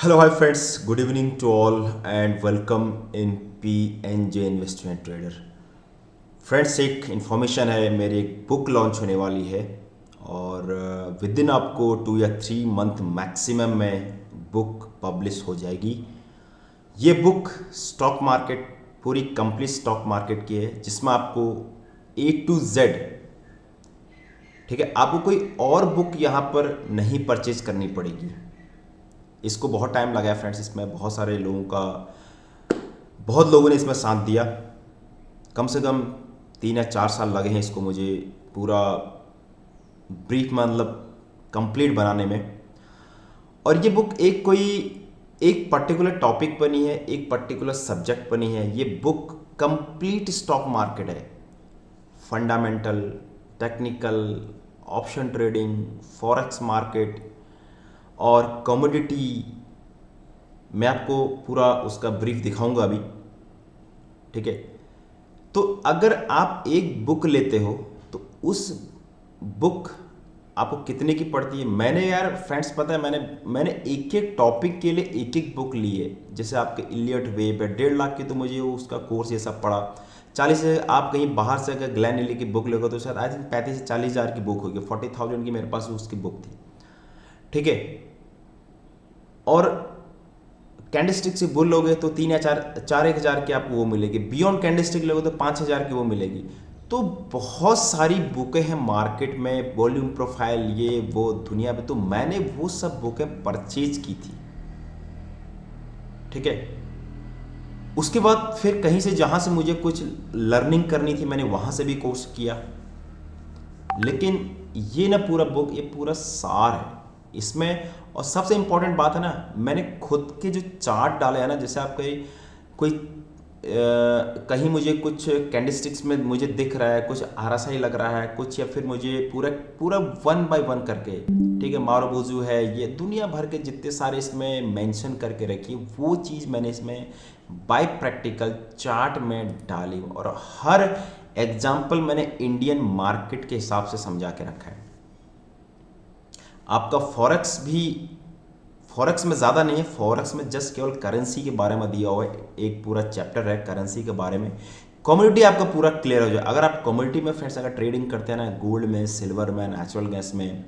Hello, hi friends. Good evening to all and welcome in PNJ Investment Trader. Friends, एक information है, मेरी एक book launch होने वाली है और विद इन आपको 2 या 3 मंथ मैक्सिमम में बुक पब्लिश हो जाएगी। ये बुक स्टॉक मार्केट, पूरी कंप्लीट स्टॉक मार्केट की है, जिसमें आपको A to Z, ठीक है, आपको कोई और बुक यहाँ पर नहीं परचेज करनी पड़ेगी। इसको बहुत टाइम लगा है फ्रेंड्स, इसमें बहुत लोगों ने इसमें साथ दिया। कम से कम 3 या 4 साल लगे हैं इसको मुझे पूरा ब्रीफ मतलब कंप्लीट बनाने में। और ये बुक एक पर्टिकुलर टॉपिक पर नहीं है, एक पर्टिकुलर सब्जेक्ट पर नहीं है। ये बुक कंप्लीट स्टॉक मार्केट है, fundamental, technical, option trading, forex market और कमोडिटी। मैं आपको पूरा उसका ब्रीफ दिखाऊंगा अभी, ठीक है। तो अगर आप एक बुक लेते हो तो उस बुक आपको कितने की पड़ती है? मैंने यार फ्रेंड्स, पता है, मैंने एक एक टॉपिक के लिए एक एक बुक ली है। जैसे आपके इलियट वेब है, 1.5 लाख की, तो मुझे वो उसका कोर्स ये सब पड़ा। 40 से आप कहीं बाहर से अगर ग्लैन एली की बुक लोगे तो शायद आई थिंक 35 से 40 हज़ार की बुक होगी। 40,000 की मेरे पास उसकी बुक थी, ठीक है। और कैंडलस्टिक से बुल लोगे तो 3 या 4 1 हज़ार की आपको वो मिलेगी। बियॉन्ड कैंडलस्टिक लोगे तो 5 हज़ार की वो मिलेगी। तो बहुत सारी बुकें हैं मार्केट में, वॉल्यूम प्रोफाइल, ये वो दुनिया में। तो मैंने वो सब बुकें परचेज की थी, ठीक है। उसके बाद फिर कहीं से जहाँ से मुझे कुछ लर्निंग करनी थी, मैंने वहाँ से भी कोर्स किया। लेकिन ये ना पूरा बुक, ये पूरा सार है इसमें। और सबसे इंपॉर्टेंट बात है ना, मैंने खुद के जो चार्ट डाले हैं ना, जैसे आप कोई कहीं मुझे कुछ कैंडलस्टिक्स में मुझे दिख रहा है, कुछ आरएसआई लग रहा है कुछ, या फिर मुझे पूरा पूरा 1 बाय 1 करके, ठीक है, मारुबुजू है, ये दुनिया भर के जितने सारे इसमें मेंशन करके रखी, वो चीज़ मैंने इसमें बाय प्रैक्टिकल चार्ट में डाली। और हर एग्जाम्पल मैंने इंडियन मार्केट के हिसाब से समझा के रखा है। आपका फॉरेक्स में ज़्यादा नहीं है, फॉरेक्स में जस्ट केवल करेंसी के बारे में दिया हुआ है, एक पूरा चैप्टर है करेंसी के बारे में। कम्युनिटी आपका पूरा क्लियर हो जाए। अगर आप कम्युनिटी में फ्रेंड्स अगर ट्रेडिंग करते हैं ना, गोल्ड में, सिल्वर में, नेचुरल गैस में,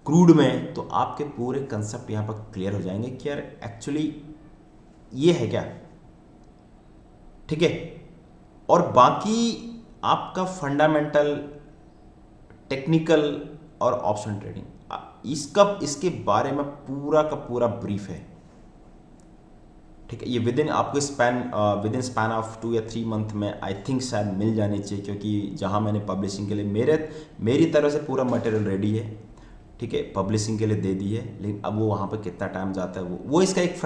क्रूड में, तो आपके पूरे कंसेप्ट यहाँ पर क्लियर हो जाएंगे कि यार एक्चुअली ये है क्या, ठीक है। और बाकी आपका फंडामेंटल, टेक्निकल और ऑप्शन ट्रेडिंग, इसके बारे में पूरा का पूरा ब्रीफ है, ठीक है। ये विद इन स्पैन ऑफ 2 या 3 मंथ में आई थिंक शायद मिल जानी चाहिए, क्योंकि जहां मैंने पब्लिशिंग के लिए मेरी तरफ से पूरा मटेरियल रेडी है, ठीक है, पब्लिशिंग के लिए दे दी है। लेकिन अब वो वहाँ पर कितना टाइम जाता है, वो इसका एक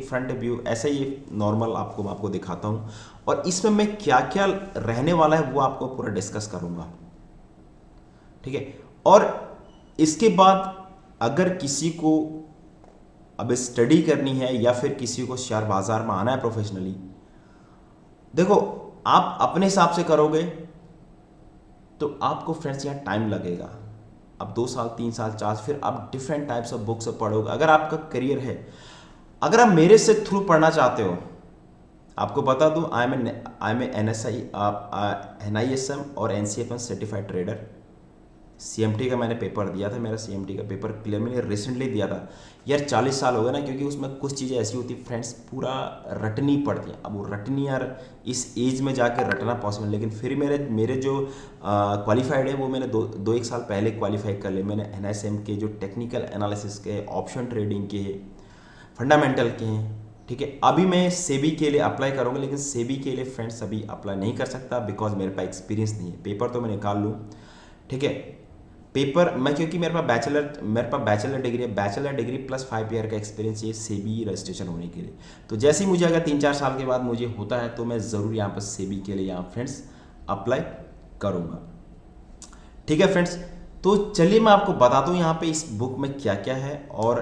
फ्रंट व्यू ऐसा ही नॉर्मल मैं आपको दिखाता हूँ। और इसमें मैं क्या क्या रहने वाला है वो आपको पूरा डिस्कस करूँगा, ठीक है। और इसके बाद अगर किसी को अब स्टडी करनी है या फिर किसी को शेयर बाजार में आना है प्रोफेशनली, देखो, आप अपने हिसाब से करोगे तो आपको फ्रेंड्स यहाँ टाइम लगेगा। अब 2 साल, 3 साल, 4, फिर आप डिफरेंट टाइप्स ऑफ बुक्स पढ़ोगे। अगर आपका करियर है, अगर आप मेरे से थ्रू पढ़ना चाहते हो, आपको बता दूं, आई एम NSI, NISM और NCFM सर्टिफाइड ट्रेडर। CMT का मैंने पेपर दिया था, मेरा CMT का पेपर क्लियर मैंने रिसेंटली दिया था। यार 40 साल हो गए ना, क्योंकि उसमें कुछ चीज़ें ऐसी होती फ्रेंड्स, पूरा रटनी पड़ती हैं। अब वो रटनी यार इस एज में जाकर रटना पॉसिबल, लेकिन फिर मेरे मेरे जो क्वालिफाइड है वो मैंने दो एक साल पहले क्वालिफाई कर लिए। मैंने NISM के जो टेक्निकल एनालिसिस के, ऑप्शन ट्रेडिंग के, फंडामेंटल के हैं, ठीक है। अभी मैं सेबी के लिए अप्लाई करूँगा, लेकिन सेबी के लिए फ्रेंड्स अभी अप्लाई नहीं कर सकता, बिकॉज मेरे पास एक्सपीरियंस नहीं है। पेपर तो मैं निकाल लूँ, ठीक है। पेपर मैं, क्योंकि मेरे पास बैचलर डिग्री है, बैचलर डिग्री प्लस 5 ईयर का एक्सपीरियंस ये सेबी रजिस्ट्रेशन होने के लिए। तो जैसे ही मुझे अगर 3 4 साल के बाद मुझे होता है तो मैं ज़रूर यहाँ पर सेबी के लिए यहाँ फ्रेंड्स अप्लाई करूँगा, ठीक है फ्रेंड्स। तो चलिए मैं आपको बता दूँ यहाँ पे इस बुक में क्या क्या है। और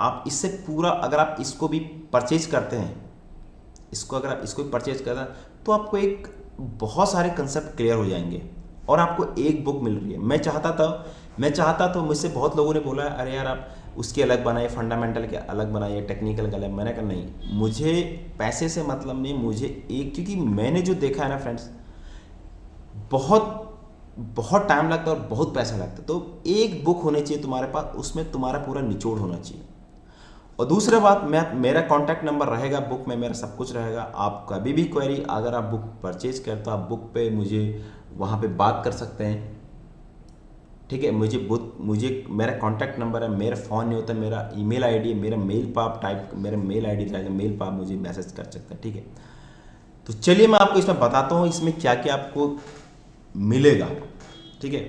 आप इससे पूरा, अगर आप इसको भी परचेज करते हैं, अगर आप इसको भी परचेज करते हैं, तो आपको एक बहुत सारे कंसेप्ट क्लियर हो जाएंगे। और आपको एक बुक मिल रही है। मैं चाहता था, मुझसे बहुत लोगों ने बोला है, अरे यार आप उसके अलग बनाइए, फंडामेंटल के अलग बनाइए, टेक्निकल के अलग। मैंने कहा नहीं, मुझे पैसे से मतलब नहीं, मुझे एक, क्योंकि मैंने जो देखा है ना फ्रेंड्स, बहुत बहुत टाइम लगता है और बहुत पैसा लगता है। तो एक बुक होनी चाहिए तुम्हारे पास, उसमें तुम्हारा पूरा निचोड़ होना चाहिए। और दूसरा बात, मैं मेरा कॉन्टैक्ट नंबर रहेगा बुक में, मेरा सब कुछ रहेगा। आप कभी भी क्वेरी, अगर आप बुक परचेज करते हो, आप बुक पे मुझे वहाँ पे बात कर सकते हैं, ठीक है। मुझे मेरा कॉन्टैक्ट नंबर है, मेरा फ़ोन नहीं होता, मेरा ईमेल आईडी है, मेरा मेल पर आप टाइप, मेरा मेल आईडी रहेगा, मेल पर आप मुझे मैसेज कर सकते हैं, ठीक है। तो चलिए मैं आपको इसमें बताता हूँ इसमें क्या क्या आपको मिलेगा, ठीक है।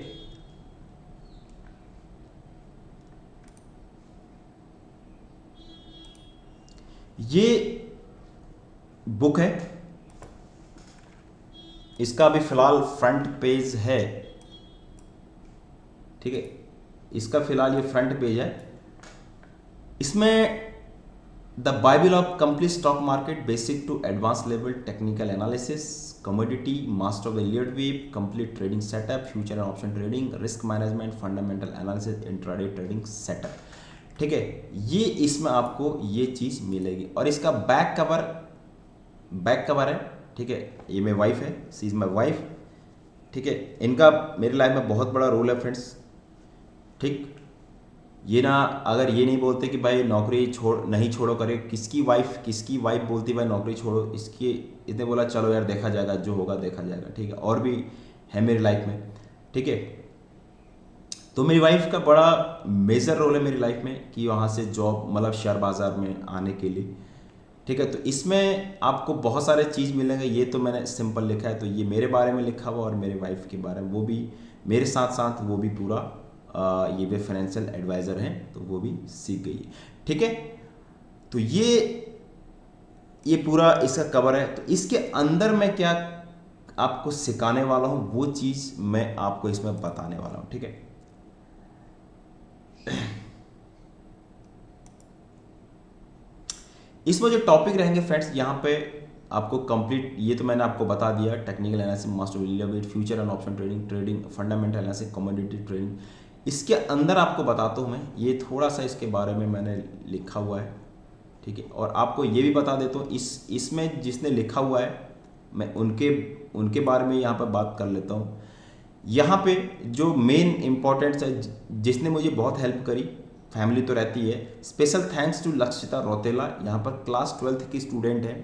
ये बुक है, इसका अभी फिलहाल फ्रंट पेज है, ठीक है। इसका फिलहाल ये फ्रंट पेज है। इसमें the bible of complete stock market, basic to advance level technical analysis, commodity, master of the Elliott wave, complete trading setup, future and option trading, risk management, fundamental analysis, intraday trading setup, ठीक है। ये इसमें आपको ये चीज़ मिलेगी। और इसका back cover है, ठीक है। ये मेरी वाइफ है, सी इज़ माई वाइफ, ठीक है। इनका मेरी लाइफ में बहुत बड़ा रोल है फ्रेंड्स, ठीक। ये ना, अगर ये नहीं बोलते कि भाई नौकरी नहीं छोड़ो करे, किसकी वाइफ बोलती भाई नौकरी छोड़ो, इसकी इसने बोला चलो यार देखा जाएगा, जो होगा देखा जाएगा, ठीक है। और भी है मेरी लाइफ में, ठीक है। तो मेरी वाइफ का बड़ा मेजर रोल है मेरी लाइफ में, कि वहाँ से जॉब, मतलब शेयर बाज़ार में आने के लिए, ठीक है। तो इसमें आपको बहुत सारे चीज़ मिलेंगे। ये तो मैंने सिंपल लिखा है, तो ये मेरे बारे में लिखा हुआ, और मेरे वाइफ के बारे में, वो भी मेरे साथ साथ वो भी पूरा ये भी फाइनेंशियल एडवाइज़र हैं, तो वो भी सीख गई है, ठीक है। तो ये पूरा इसका कवर है। तो इसके अंदर मैं क्या आपको सिखाने वाला हूँ, वो चीज़ मैं आपको इसमें बताने वाला हूँ, ठीक है। इसमें जो टॉपिक रहेंगे फ्रेंड्स, यहाँ पे आपको कंप्लीट, ये तो मैंने आपको बता दिया, technical analysis, master William, future and option trading, fundamental analysis, commodity trading. इसके अंदर आपको बताता हूँ मैं, ये थोड़ा सा इसके बारे में मैंने लिखा हुआ है, ठीक है। और आपको ये भी बता देता हूँ, इसमें जिसने लिखा हुआ है, मैं उनके उनके बारे में यहाँ पर बात कर लेता हूँ। यहाँ पे जो मेन इम्पोर्टेंट्स है, जिसने मुझे बहुत हेल्प करी, फैमिली तो रहती है, special thanks to Lakshita Rautela, यहाँ पर क्लास 12th की स्टूडेंट है,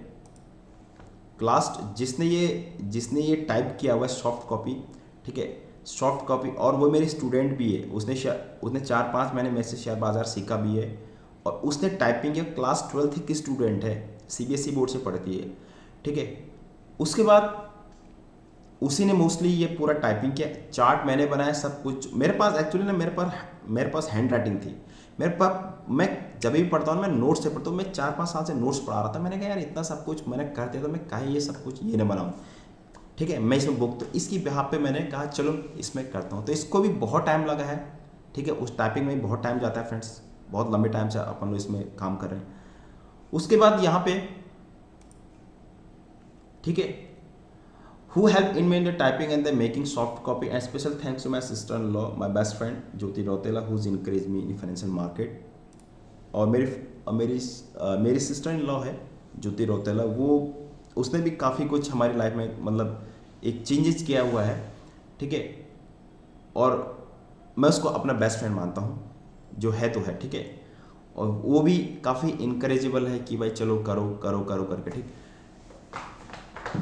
जिसने ये टाइप किया हुआ है सॉफ्ट कॉपी, ठीक है, सॉफ्ट कॉपी। और वो मेरी स्टूडेंट भी है, उसने 4-5 महीने में से शेयर बाज़ार सीखा भी है, और उसने टाइपिंग किया, क्लास 12th की स्टूडेंट है, सीबीएसई बोर्ड से पढ़ती है, ठीक है। उसके बाद उसी ने मोस्टली ये पूरा टाइपिंग किया, चार्ट मैंने बनाया, सब कुछ मेरे पास। एक्चुअली ना मेरे पास हैंड राइटिंग थी मेरे पास। मैं जब भी पढ़ता हूँ, मैं नोट्स से पढ़ता हूँ। मैं 4-5 साल से नोट्स पढ़ा रहा था। मैंने कहा यार इतना सब कुछ मैंने कर दिया, तो मैं काहे ये सब कुछ ये ना बनाऊँ, ठीक है। मैं इसमें बुक, तो इसकी बिहाफ पे मैंने कहा चलो इसमें करता हूँ। तो इसको भी बहुत टाइम लगा है, ठीक है। उस टाइपिंग में बहुत टाइम जाता है फ्रेंड्स, बहुत लंबे टाइम से अपन लोग इसमें काम कर रहे हैं। उसके बाद यहाँ पे, ठीक है, who helped in me in the typing and the making soft copy, and special thanks to my sister-in-law, my best friend Jyoti Rautela, who's encouraged me in financial market। और मेरी सिस्टर इन लॉ है ज्योति रौतेला, वो उसने भी काफ़ी कुछ हमारी life में मतलब एक चेंजेस किया हुआ है, ठीक है। और मैं उसको अपना बेस्ट फ्रेंड मानता हूँ, जो है तो है, ठीक है। और वो भी काफ़ी इनकरेजेबल है कि भाई चलो करो करो करो करके, ठीक।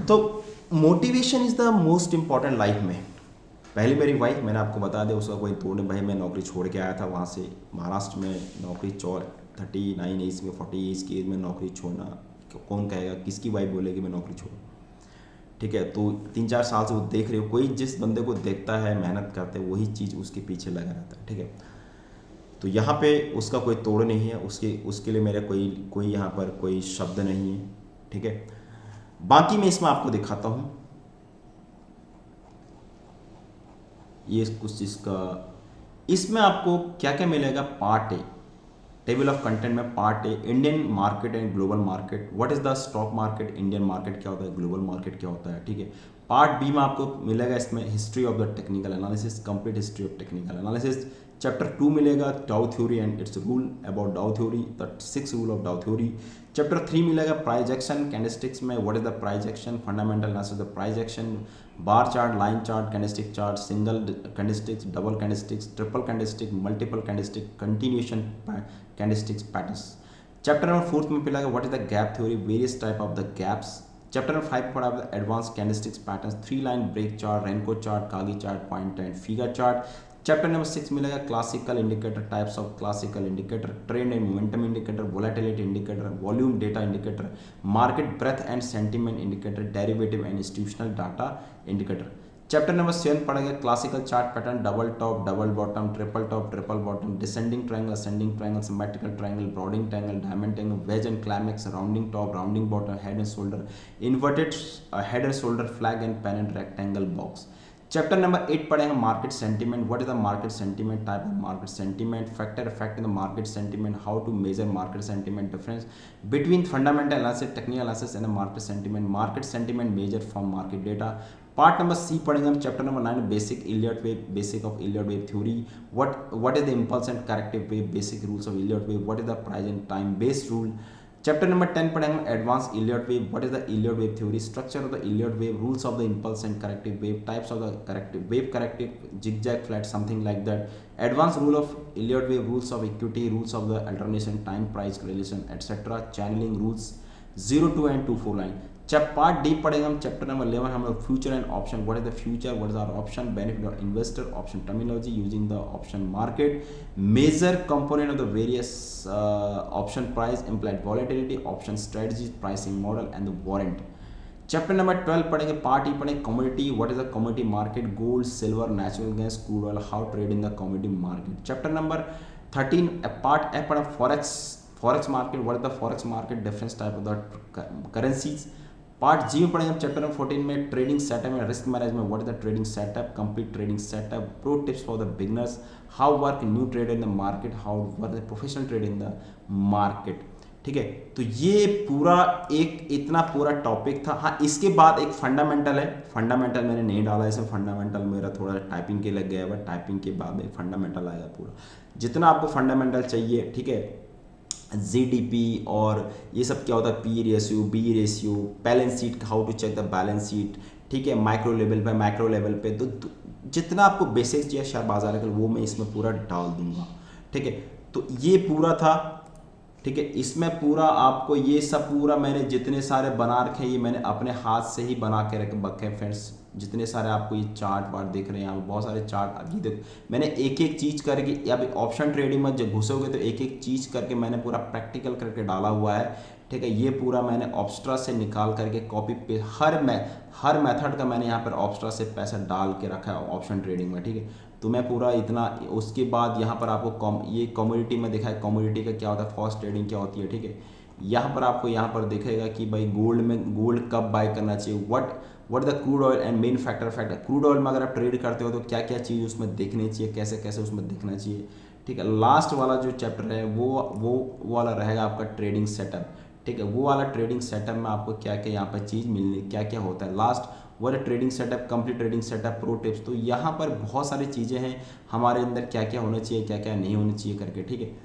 तो motivation is the most important life में। पहले मेरी वाइफ, मैंने आपको बता दिया, उसका कोई तोड़ नहीं भाई। मैं नौकरी छोड़ के आया था वहाँ से, महाराष्ट्र में नौकरी 39 एज में, 40 एज की एज में नौकरी छोड़ना, कौन कहेगा, किसकी वाइफ बोलेगी मैं नौकरी छोड़ूँ, ठीक है। तो 3-4 साल से वो देख रहे हो, कोई जिस बंदे को देखता है मेहनत करते वही चीज़ उसके पीछे लगा रहता है, ठीक है। तो यहाँ पे उसका कोई तोड़ नहीं है, उसके लिए मेरा कोई यहाँ पर कोई शब्द नहीं है, ठीक है। बाकी मैं इसमें आपको दिखाता हूँ, ये कुछ इसका, इसमें आपको क्या क्या मिलेगा। Part A, table of content में part A, Indian market and global market, what is the stock market, Indian market क्या होता है, ग्लोबल मार्केट क्या होता है, ठीक है। पार्ट बी में आपको मिलेगा इसमें history of the technical analysis, complete history of technical analysis, chapter 2 मिलेगा डाउ theory and it's rule about डाउ थ्योरी, द 6 रूल ऑफ डाउ थ्योरी। चैप्टर 3 मिलेगा प्राइस एक्शन कैंडलस्टिक्स में, what is the price action, fundamental analysis of the price action, bar chart, line chart, candlestick chart, single candlesticks, double candlesticks, triple candlestick, multiple candlestick, continuation candlesticks patterns. Chapter number 4 में मिलेगा what is the gap theory, various type of the gaps. Chapter number 5 पढ़ा है advance candlesticks patterns, 3 line break chart, renko chart, kagi chart, point and figure chart. Chapter number 6 मिलेगा classical indicator, types of classical indicator, trend and momentum indicator, volatility indicator, volume data indicator, market breadth and sentiment indicator, derivative and institutional data indicator. Chapter number 7 पढ़ेगा classical chart pattern, double top, double bottom, triple top, triple bottom, descending triangle, ascending triangle, symmetrical triangle, broadening triangle, diamond triangle, wedge and climax, rounding top, rounding bottom, head and shoulder, inverted head and shoulder, flag and pen and rectangle box. Chapter number 8 पढ़ेंगे market sentiment, what is the market sentiment, type of market sentiment, factor effect in the market sentiment, how to measure market sentiment, difference between fundamental analysis, technical analysis and market sentiment major from market data. Part number C पढ़ेंगे हम chapter number 9 basic Elliott wave, basic of Elliott wave theory, what is the impulse and corrective wave, basic rules of Elliott wave, what is the price and time based rule. Chapter number 10 पढ़ेंगे advance Elliott wave, what is the Elliott wave theory, structure of the Elliott wave, rules of the impulse and corrective wave, types of the corrective wave, corrective zigzag flat something like that, advance rule of Elliott wave, rules of equity, rules of the alternation, time price relation etcetera, channeling rules 02 and 24 line. जब part D पढ़ेंगे हम chapter number 11 हम लोग future and option, what is the future, what is our option, benefit of investor, option terminology using the option market, major component of the various option price, implied volatility, option strategy, pricing model and the warrant. Chapter number 12 पढ़ेंगे part E पढ़ेंगे commodity, what is the commodity market, gold, silver, natural gas, crude oil, how trade in the commodity market. Chapter number 13 part F पढ़ा forex market, what is the forex market, difference type of the currencies. Part G में पढ़ेंगे chapter number 14 में trading setup and risk management, what is the trading setup, complete trading setup, pro tips for the beginners, how work new trader in the market, how work the professional trader in the market. ठीक है, तो ये पूरा एक इतना पूरा topic था। हाँ, इसके बाद एक फंडामेंटल है, फंडामेंटल मैंने नहीं डाला इसमें, फंडामेंटल मेरा थोड़ा टाइपिंग के लग गया है, टाइपिंग के बाद एक फंडामेंटल आएगा पूरा, जितना आपको फंडामेंटल चाहिए। ठीक है, जीडीपी और ये सब क्या होता है, P ratio, B ratio, balance sheet, how to check the balance sheet. ठीक है, माइक्रो लेवल पे तो जितना आपको बेसिक्स चाहिए शेयर बाजार का वो मैं इसमें पूरा डाल दूंगा। ठीक है, तो ये पूरा था। ठीक है, इसमें पूरा आपको ये सब पूरा मैंने जितने सारे बना रखे हैं ये मैंने अपने हाथ से ही बना के रखे फ्रेंड्स। जितने सारे आपको ये चार्ट वार्ट देख रहे हैं, यहाँ बहुत सारे चार्ट अभी देखो मैंने एक एक चीज़ करके, अब ऑप्शन ट्रेडिंग में जब घुसोगे तो एक एक चीज़ करके मैंने पूरा प्रैक्टिकल करके डाला हुआ है। ठीक है, ये पूरा मैंने ऑब्स्ट्रा से निकाल करके कॉपी पे हर मेथड का मैंने यहाँ पर ऑब्स्ट्रा से पैसा डाल के रखा है ऑप्शन ट्रेडिंग में। ठीक है, तो मैं पूरा इतना, उसके बाद यहाँ पर आपको ये कमोडिटी में दिखा है, कमोडिटी का क्या होता है, फॉस्ट ट्रेडिंग क्या होती है। ठीक है, यहाँ पर आपको यहाँ पर दिखेगा कि भाई गोल्ड कब बाय करना चाहिए, what the crude oil and main factor crude oil में अगर आप ट्रेड करते हो तो क्या क्या चीज़ उसमें देखनी चाहिए, कैसे कैसे उसमें देखना चाहिए। ठीक है, लास्ट वाला जो चैप्टर है वो वाला रहेगा आपका ट्रेडिंग सेटअप। ठीक है, वो वाला ट्रेडिंग सेटअप में आपको क्या क्या यहाँ पर चीज़ मिलनी, क्या क्या होता है, लास्ट वाला trading setup, complete trading setup, pro tips. तो यहाँ पर बहुत सारी चीज़ें हैं हमारे अंदर, क्या क्या होना चाहिए, क्या क्या नहीं होना चाहिए करके। ठीक है,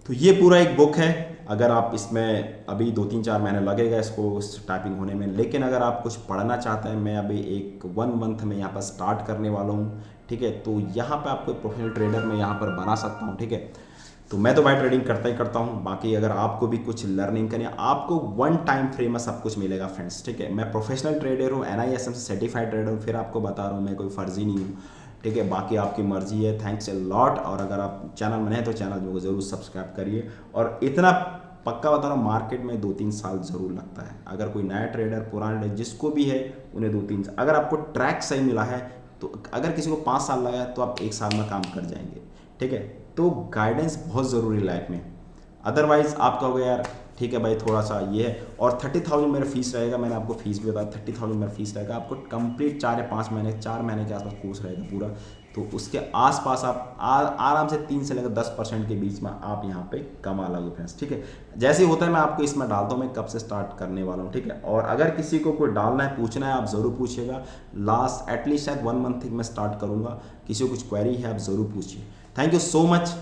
तो ये पूरा एक बुक है। अगर आप इसमें अभी 2-3-4 महीने लगेगा इसको टाइपिंग होने में, लेकिन अगर आप कुछ पढ़ना चाहते हैं, मैं अभी एक 1 मंथ में यहाँ पर स्टार्ट करने वाला हूँ। ठीक है, तो यहाँ पे आपको प्रोफेशनल ट्रेडर में यहाँ पर बना सकता हूँ। ठीक है, तो मैं तो भाई ट्रेडिंग करता ही करता हूँ, बाकी अगर आपको भी कुछ लर्निंग करनी है, आपको 1 टाइम फ्रेम में सब कुछ मिलेगा फ्रेंड्स। ठीक है, मैं प्रोफेशनल ट्रेडर हूँ, NISM से सर्टिफाइड ट्रेडर हूँ, फिर आपको बता रहा हूँ मैं कोई फर्जी नहीं हूँ। ठीक है, बाकी आपकी मर्जी है। Thanks a lot. और अगर आप चैनल में हैं तो चैनल को ज़रूर सब्सक्राइब करिए। और इतना पक्का बता रहा हूँ, मार्केट में 2-3 साल ज़रूर लगता है। अगर कोई नया ट्रेडर, पुराना ट्रेडर, जिसको भी है उन्हें 2-3 साल, अगर आपको ट्रैक सही मिला है तो, अगर किसी को 5 साल लगा है तो आप 1 साल में काम कर जाएंगे। ठीक है, तो गाइडेंस बहुत ज़रूरी लाइफ में, अदरवाइज आप कहोगे यार ठीक है भाई थोड़ा सा ये है। और 30,000 मेरा फीस रहेगा, मैंने आपको फीस भी बताया, 30,000 मेरा फीस रहेगा। आपको कंप्लीट 4 या 5 महीने, 4 महीने के आसपास कोर्स रहेगा पूरा। तो उसके आसपास आप आराम से 3 से लेकर 10% के बीच में आप यहाँ पे कमा लोगे फ्रेंड्स, ठीक है। जैसे ही होता है मैं आपको इसमें डालता हूँ, मैं कब से स्टार्ट करने वाला हूँ, ठीक है। और अगर किसी को कोई डालना है, पूछना है, आप ज़रूर पूछिएगा। लास्ट एटलीस्ट शायद 1 मंथ तक मैं स्टार्ट करूँगा। किसी को कुछ क्वेरी है आप ज़रूर पूछिए। Thank you so much.